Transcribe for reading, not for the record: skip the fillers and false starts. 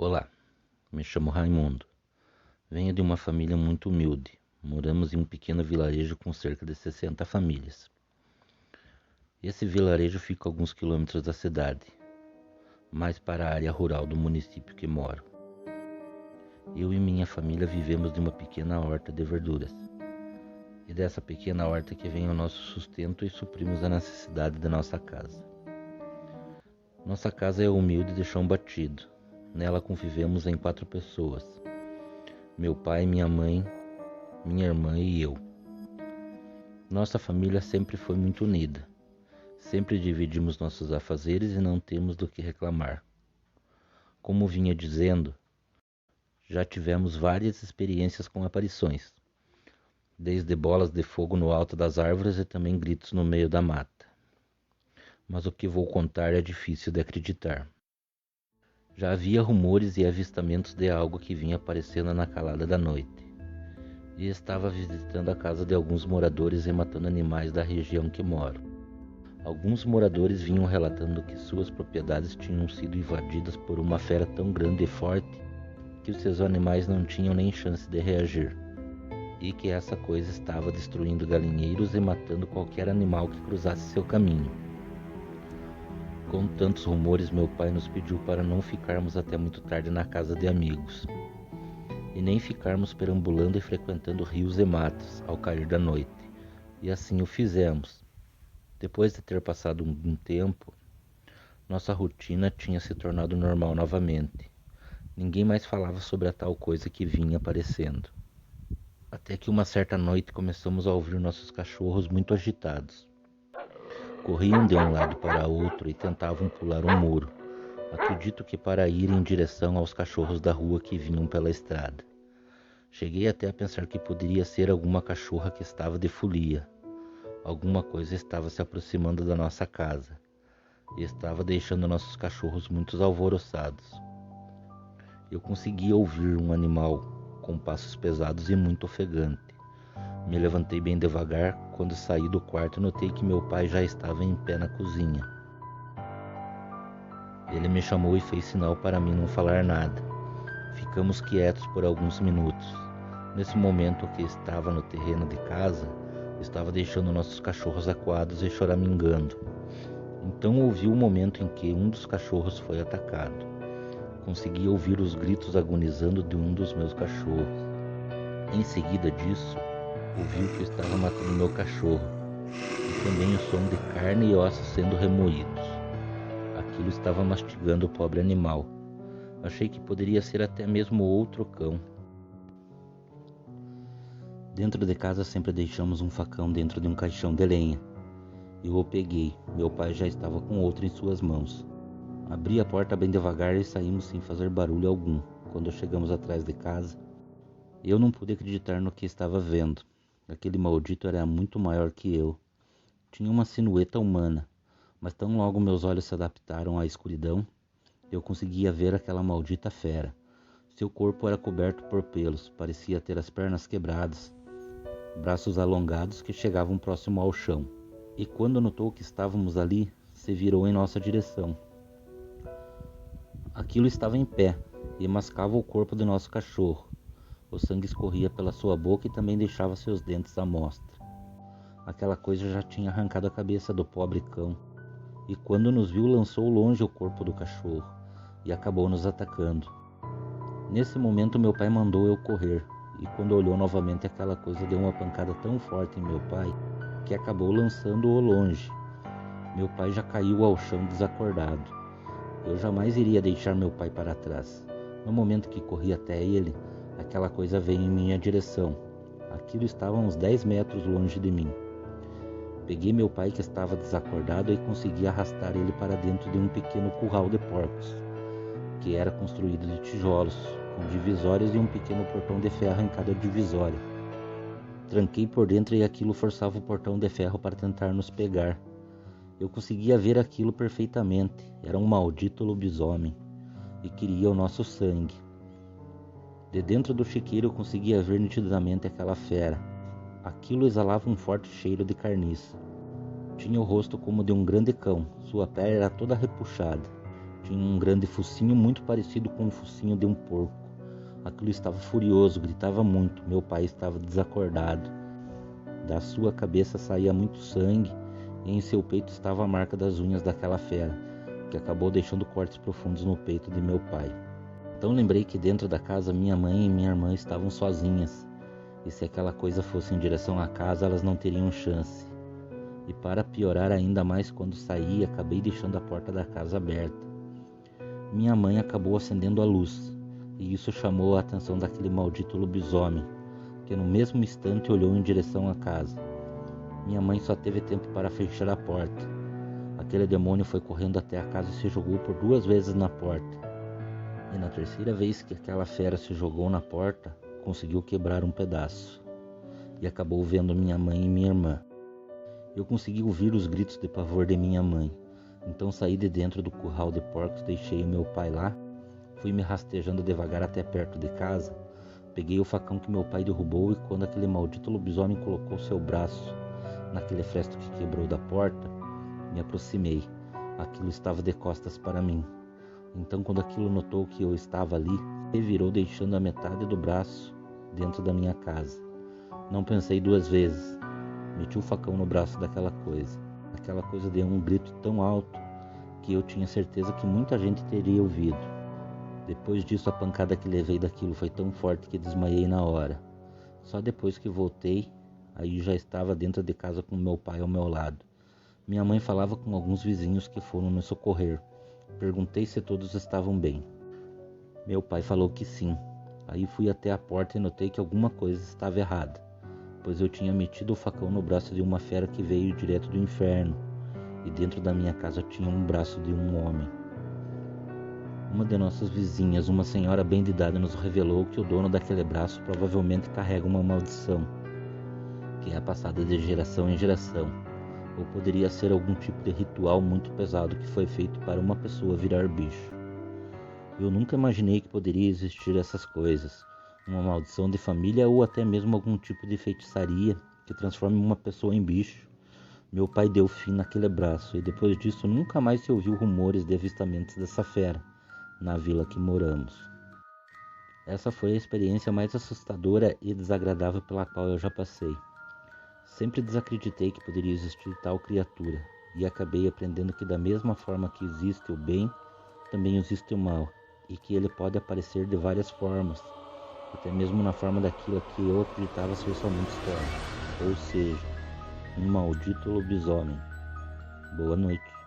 Olá, me chamo Raimundo. Venho de uma família muito humilde. Moramos em um pequeno vilarejo com cerca de 60 famílias. Esse vilarejo fica a alguns quilômetros da cidade, mais para a área rural do município que moro. Eu e minha família vivemos de uma pequena horta de verduras. E dessa pequena horta que vem o nosso sustento e suprimos a necessidade da nossa casa. Nossa casa é humilde de chão batido. Nela convivemos em 4 pessoas. Meu pai, minha mãe, minha irmã e eu. Nossa família sempre foi muito unida. Sempre dividimos nossos afazeres e não temos do que reclamar. Como vinha dizendo, já tivemos várias experiências com aparições, desde bolas de fogo no alto das árvores e também gritos no meio da mata. Mas o que vou contar é difícil de acreditar. Já havia rumores e avistamentos de algo que vinha aparecendo na calada da noite. E estava visitando a casa de alguns moradores e matando animais da região que moro. Alguns moradores vinham relatando que suas propriedades tinham sido invadidas por uma fera tão grande e forte que os seus animais não tinham nem chance de reagir, e que essa coisa estava destruindo galinheiros e matando qualquer animal que cruzasse seu caminho. Com tantos rumores, meu pai nos pediu para não ficarmos até muito tarde na casa de amigos, e nem ficarmos perambulando e frequentando rios e matos ao cair da noite, e assim o fizemos. Depois de ter passado um tempo, nossa rotina tinha se tornado normal novamente. Ninguém mais falava sobre a tal coisa que vinha aparecendo. Até que uma certa noite começamos a ouvir nossos cachorros muito agitados. Corriam de um lado para outro e tentavam pular um muro. Acredito que para ir em direção aos cachorros da rua que vinham pela estrada. Cheguei até a pensar que poderia ser alguma cachorra que estava de folia. Alguma coisa estava se aproximando da nossa casa e estava deixando nossos cachorros muito alvoroçados. Eu conseguia ouvir um animal com passos pesados e muito ofegante. Me levantei bem devagar. Quando saí do quarto, notei que meu pai já estava em pé na cozinha. Ele me chamou e fez sinal para mim não falar nada. Ficamos quietos por alguns minutos. Nesse momento que estava no terreno de casa, estava deixando nossos cachorros acuados e choramingando. Então ouvi o momento em que um dos cachorros foi atacado. Consegui ouvir os gritos agonizando de um dos meus cachorros. Em seguida disso, ouvi o que estava matando meu cachorro, e também o som de carne e ossos sendo remoídos. Aquilo estava mastigando o pobre animal. Achei que poderia ser até mesmo outro cão. Dentro de casa sempre deixamos um facão dentro de um caixão de lenha. Eu o peguei, meu pai já estava com outro em suas mãos. Abri a porta bem devagar e saímos sem fazer barulho algum. Quando chegamos atrás de casa, eu não pude acreditar no que estava vendo. Aquele maldito era muito maior que eu. Tinha uma silhueta humana, mas tão logo meus olhos se adaptaram à escuridão, eu conseguia ver aquela maldita fera. Seu corpo era coberto por pelos, parecia ter as pernas quebradas, braços alongados que chegavam próximo ao chão. E quando notou que estávamos ali, se virou em nossa direção. Aquilo estava em pé e mascava o corpo do nosso cachorro. O sangue escorria pela sua boca e também deixava seus dentes à mostra. Aquela coisa já tinha arrancado a cabeça do pobre cão, e quando nos viu lançou longe o corpo do cachorro e acabou nos atacando. Nesse momento meu pai mandou eu correr, e quando olhou novamente aquela coisa deu uma pancada tão forte em meu pai que acabou lançando-o longe. Meu pai já caiu ao chão desacordado. Eu jamais iria deixar meu pai para trás. No momento que corri até ele, aquela coisa veio em minha direção. Aquilo estava a uns 10 metros longe de mim. Peguei meu pai que estava desacordado e consegui arrastar ele para dentro de um pequeno curral de porcos, que era construído de tijolos, com divisórias e um pequeno portão de ferro em cada divisória. Tranquei por dentro e aquilo forçava o portão de ferro para tentar nos pegar. Eu conseguia ver aquilo perfeitamente. Era um maldito lobisomem e queria o nosso sangue. De dentro do chiqueiro eu conseguia ver nitidamente aquela fera. Aquilo exalava um forte cheiro de carniça. Tinha o rosto como de um grande cão, sua pele era toda repuxada. Tinha um grande focinho muito parecido com o focinho de um porco. Aquilo estava furioso, gritava muito. Meu pai estava desacordado. Da sua cabeça saía muito sangue e em seu peito estava a marca das unhas daquela fera, que acabou deixando cortes profundos no peito de meu pai. Então lembrei que dentro da casa minha mãe e minha irmã estavam sozinhas, e se aquela coisa fosse em direção à casa, elas não teriam chance. E para piorar ainda mais, quando saí, acabei deixando a porta da casa aberta. Minha mãe acabou acendendo a luz, e isso chamou a atenção daquele maldito lobisomem, que no mesmo instante olhou em direção à casa. Minha mãe só teve tempo para fechar a porta. Aquele demônio foi correndo até a casa e se jogou por 2 vezes na porta. E na terceira vez que aquela fera se jogou na porta, conseguiu quebrar um pedaço. E acabou vendo minha mãe e minha irmã. Eu consegui ouvir os gritos de pavor de minha mãe. Então saí de dentro do curral de porcos, deixei o meu pai lá, fui me rastejando devagar até perto de casa, peguei o facão que meu pai derrubou e quando aquele maldito lobisomem colocou seu braço naquele fresto que quebrou da porta, me aproximei. Aquilo estava de costas para mim. Então quando aquilo notou que eu estava ali, se virou deixando a metade do braço dentro da minha casa. Não pensei 2 vezes. Meti o facão no braço daquela coisa. Aquela coisa deu um grito tão alto que eu tinha certeza que muita gente teria ouvido. Depois disso, a pancada que levei daquilo foi tão forte que desmaiei na hora. Só depois que voltei, aí já estava dentro de casa com meu pai ao meu lado. Minha mãe falava com alguns vizinhos que foram me socorrer. Perguntei se todos estavam bem. Meu pai falou que sim. Aí fui até a porta e notei que alguma coisa estava errada, pois eu tinha metido o facão no braço de uma fera que veio direto do inferno, e dentro da minha casa tinha um braço de um homem. Uma de nossas vizinhas, uma senhora bem de idade, nos revelou que o dono daquele braço provavelmente carrega uma maldição, que é passada de geração em geração, ou poderia ser algum tipo de ritual muito pesado que foi feito para uma pessoa virar bicho. Eu nunca imaginei que poderia existir essas coisas, uma maldição de família ou até mesmo algum tipo de feitiçaria que transforme uma pessoa em bicho. Meu pai deu fim naquele braço e depois disso nunca mais se ouviu rumores de avistamentos dessa fera na vila que moramos. Essa foi a experiência mais assustadora e desagradável pela qual eu já passei. Sempre desacreditei que poderia existir tal criatura e acabei aprendendo que da mesma forma que existe o bem, também existe o mal e que ele pode aparecer de várias formas, até mesmo na forma daquilo que eu acreditava ser somente história, ou seja, um maldito lobisomem. Boa noite.